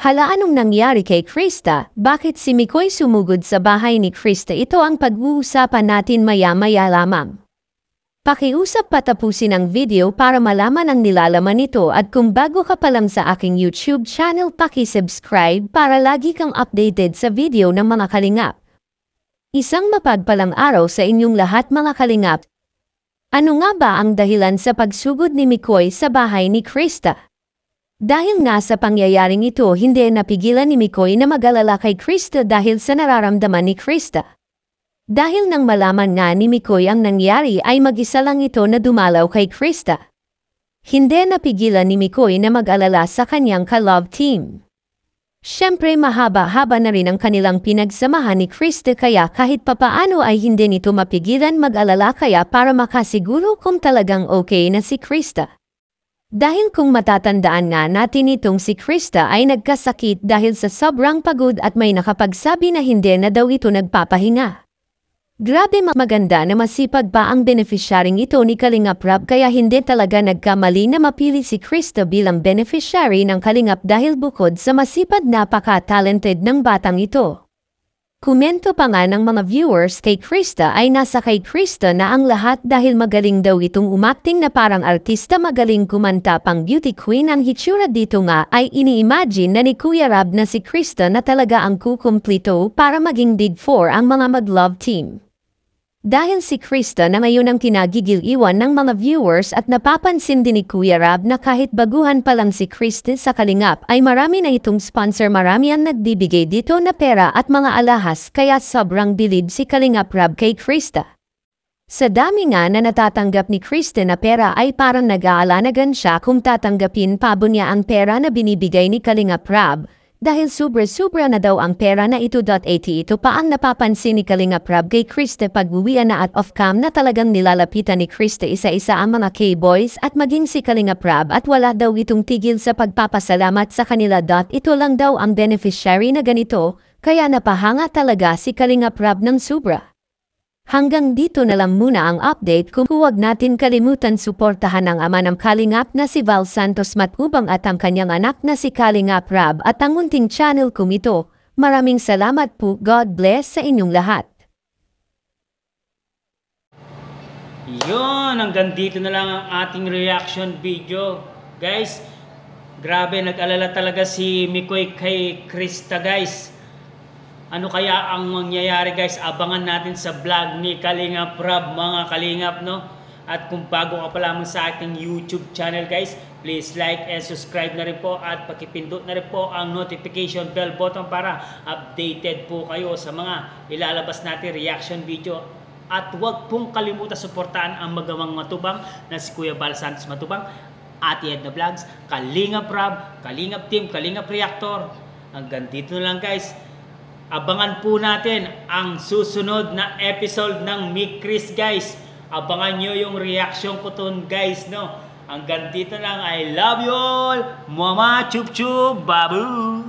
Hala, anong nangyari kay Krista? Bakit si Mikoy sumugod sa bahay ni Krista? Ito ang pag-uusapan natin maya-maya lamang. Pakiusap patapusin ang video para malaman ang nilalaman nito at kung bago ka pa lang sa aking YouTube channel, paki-subscribe para lagi kang updated sa video ng mga kalingap. Isang mapagpalang araw sa inyong lahat mga kalingap. Ano nga ba ang dahilan sa pagsugod ni Mikoy sa bahay ni Krista? Dahil nga sa pangyayaring ito, hindi napigilan ni Mikoy na mag-alala kay Krista dahil sa nararamdaman ni Krista. Dahil nang malaman nga ni Mikoy ang nangyari ay mag-isa lang ito na dumalaw kay Krista. Hindi napigilan ni Mikoy na mag-alala sa kanyang ka-love team. Siyempre mahaba-haba na rin ang kanilang pinagsamahan ni Krista kaya kahit papaano ay hindi nito mapigilan mag-alala kaya para makasiguro kung talagang okay na si Krista. Dahil kung matatandaan nga natin itong si Krista ay nagkasakit dahil sa sobrang pagod at may nakapagsabi na hindi na daw ito nagpapahinga. Grabe maganda na masipag pa ang beneficiaryng ito ni Kalingap Rab kaya hindi talaga nagkamali na mapili si Krista bilang beneficiary ng Kalingap dahil bukod sa masipag napaka-talented ng batang ito. Komento pa nga ng mga viewers kay Krista ay nasa kay Krista na ang lahat dahil magaling daw itong umakting na parang artista, magaling kumanta pang beauty queen. Ang hitsura dito nga ay ini-imagine na ni Kuya Rab na si Krista na talaga ang kukumplito para maging Big 4 ang mga mag-love team. Dahil si Krista na ngayon ang kinagigil-iwan ng mga viewers at napapansin din ni Kuya Rab na kahit baguhan pa lang si Krista sa Kalingap ay marami na itong sponsor, marami ang nagbibigay dito na pera at mga alahas kaya sobrang bilib si Kalingap Rab kay Krista. Sa dami nga na natatanggap ni Krista na pera ay parang nag-aalanagan siya kung tatanggapin pa ba niya ang pera na binibigay ni Kalingap Rab. Dahil sobra-sobra na daw ang pera na ito. Ito pa ang napapansin ni Kalingap Rab kay Krista pag-uwian na at off-cam na talagang nilalapitan ni Krista isa-isa ang mga K-boys at maging si Kalingap Rab at wala daw itong tigil sa pagpapasalamat sa kanila. Ito lang daw ang beneficiary na ganito, kaya napahanga talaga si Kalingap Rab ng sobra. Hanggang dito na lang muna ang update. Kung huwag natin kalimutan suportahan ang ama ng Kalingap na si Val Santos Matubang at ang kanyang anak na si Kalingap Rab at ang munting channel kong ito. Maraming salamat po. God bless sa inyong lahat. Yun, hanggang dito na lang ang ating reaction video. Guys, grabe, nag-alala talaga si Mikoy kay Krista guys. Ano kaya ang mangyayari guys? Abangan natin sa vlog ni Kalingap Rab mga Kalingap, no? At kung bago ka pa lamang sa ating YouTube channel guys, please like and subscribe na rin po at pakipindot na rin po ang notification bell button para updated po kayo sa mga ilalabas natin reaction video. At huwag pong kalimutan suportahan ang magawang matubang na si Kuya Val Santos Matubang, Ate Edna Vlogs, Kalingap Rab, Kalingap Team, Kalingap Reactor. Hanggang dito na lang guys. Abangan po natin ang susunod na episode ng Mikris guys. Abangan nyo yung reaction ko to guys, no? Hanggang dito lang. I love you all. Mama chup chup babu.